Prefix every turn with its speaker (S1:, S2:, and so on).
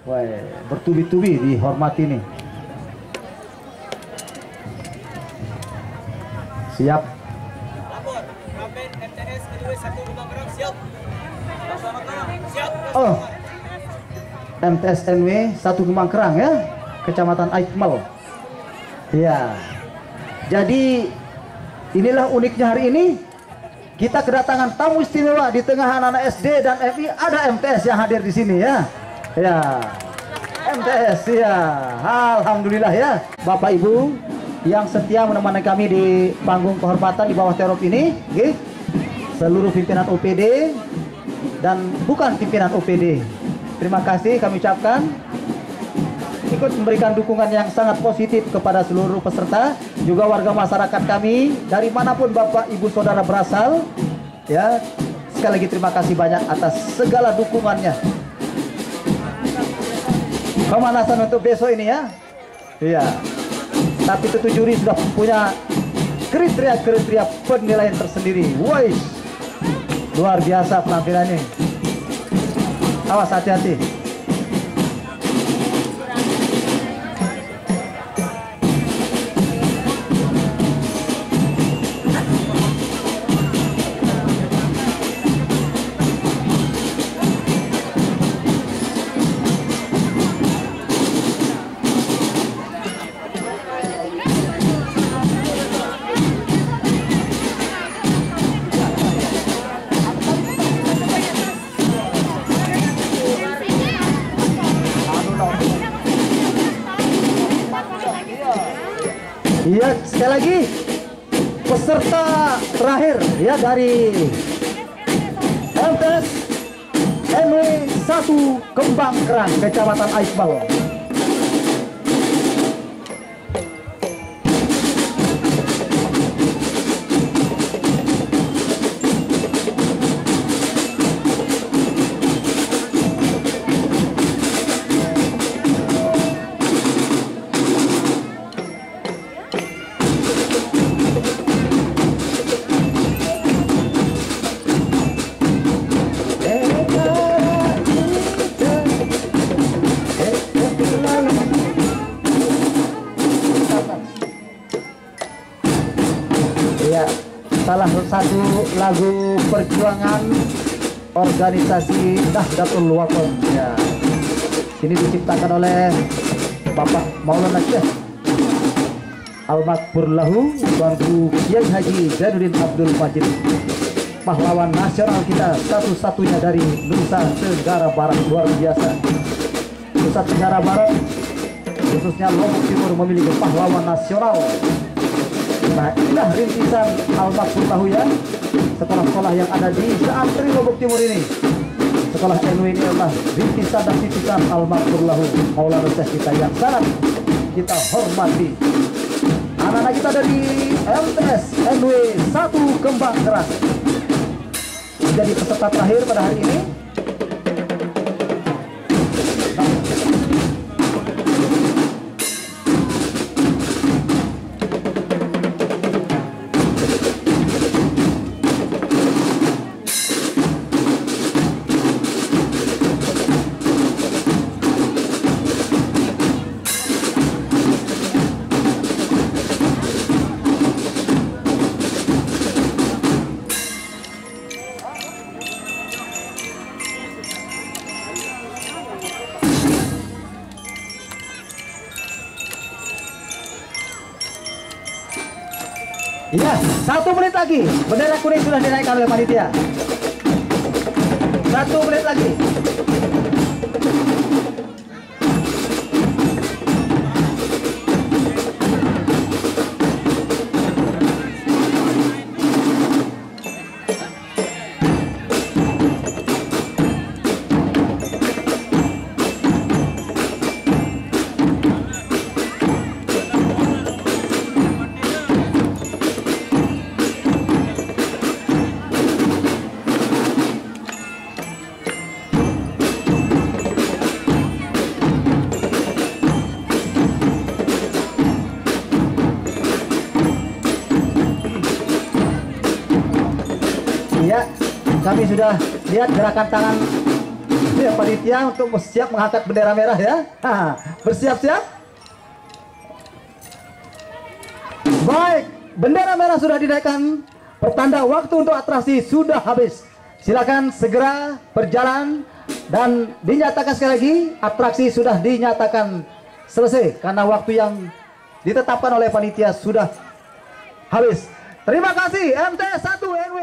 S1: Wah, bertubi-tubi dihormati nih. Siap.
S2: Lapor, Ramen MTS RW 1 Kembang Kerang siap. Siap.
S1: Oh, MTS NW 1 Kembang Kerang ya, Kecamatan Aikmal. Ya, jadi inilah uniknya hari ini. Kita kedatangan tamu istimewa di tengah anak-anak SD dan FI. Ada MTS yang hadir di sini ya. Ya, MTS ya. Alhamdulillah ya, Bapak Ibu yang setia menemani kami di panggung kehormatan di bawah terop ini, okay? Seluruh pimpinan OPD dan bukan pimpinan OPD. Terima kasih kami ucapkan. Ikut memberikan dukungan yang sangat positif kepada seluruh peserta, juga warga masyarakat kami dari manapun Bapak Ibu Saudara berasal ya. Sekali lagi terima kasih banyak atas segala dukungannya. Pemanasan untuk besok ini ya. Iya. Tapi tentu juri sudah punya kriteria penilaian tersendiri. Woi, luar biasa penampilannya. Awas, hati-hati. Iya, sekali lagi peserta terakhir ya dari MTS NW 1 Kembang Kerang, Kecamatan Aikmal. Salah satu lagu perjuangan organisasi Nahdlatul Wathon ya. Ini diciptakan oleh Bapak Maulana Syekh Al-Makfur Lahu Tuanku Kiai Haji Zainuddin Abdul Majid, pahlawan nasional kita satu-satunya dari Nusa Tenggara Barat. Luar biasa. Nusa Tenggara Barat khususnya Lombok Timur memiliki pahlawan nasional. Nah, inilah rintisan Al-Makfur Lahu ya, sekolah-sekolah yang ada di Seantri Lombok Timur ini. Sekolah NW ini adalah rintisan dan titisan Al-Makfur Lahu Maulana Syekh kita yang sangat kita hormati. Anak-anak kita dari MTS NW 1 Kembang Kerang menjadi peserta terakhir pada hari ini. Ya, 1 menit lagi. Bendera kuning sudah dinaikkan oleh panitia. 1 menit lagi. Ya, kami sudah lihat gerakan tangan Ya, panitia untuk siap mengangkat bendera merah ya. Bersiap-siap. Baik, bendera merah sudah dinaikkan. Pertanda waktu untuk atraksi sudah habis. Silakan segera berjalan dan dinyatakan sekali lagi atraksi sudah dinyatakan selesai karena waktu yang ditetapkan oleh panitia sudah habis. Terima kasih MT1 NW.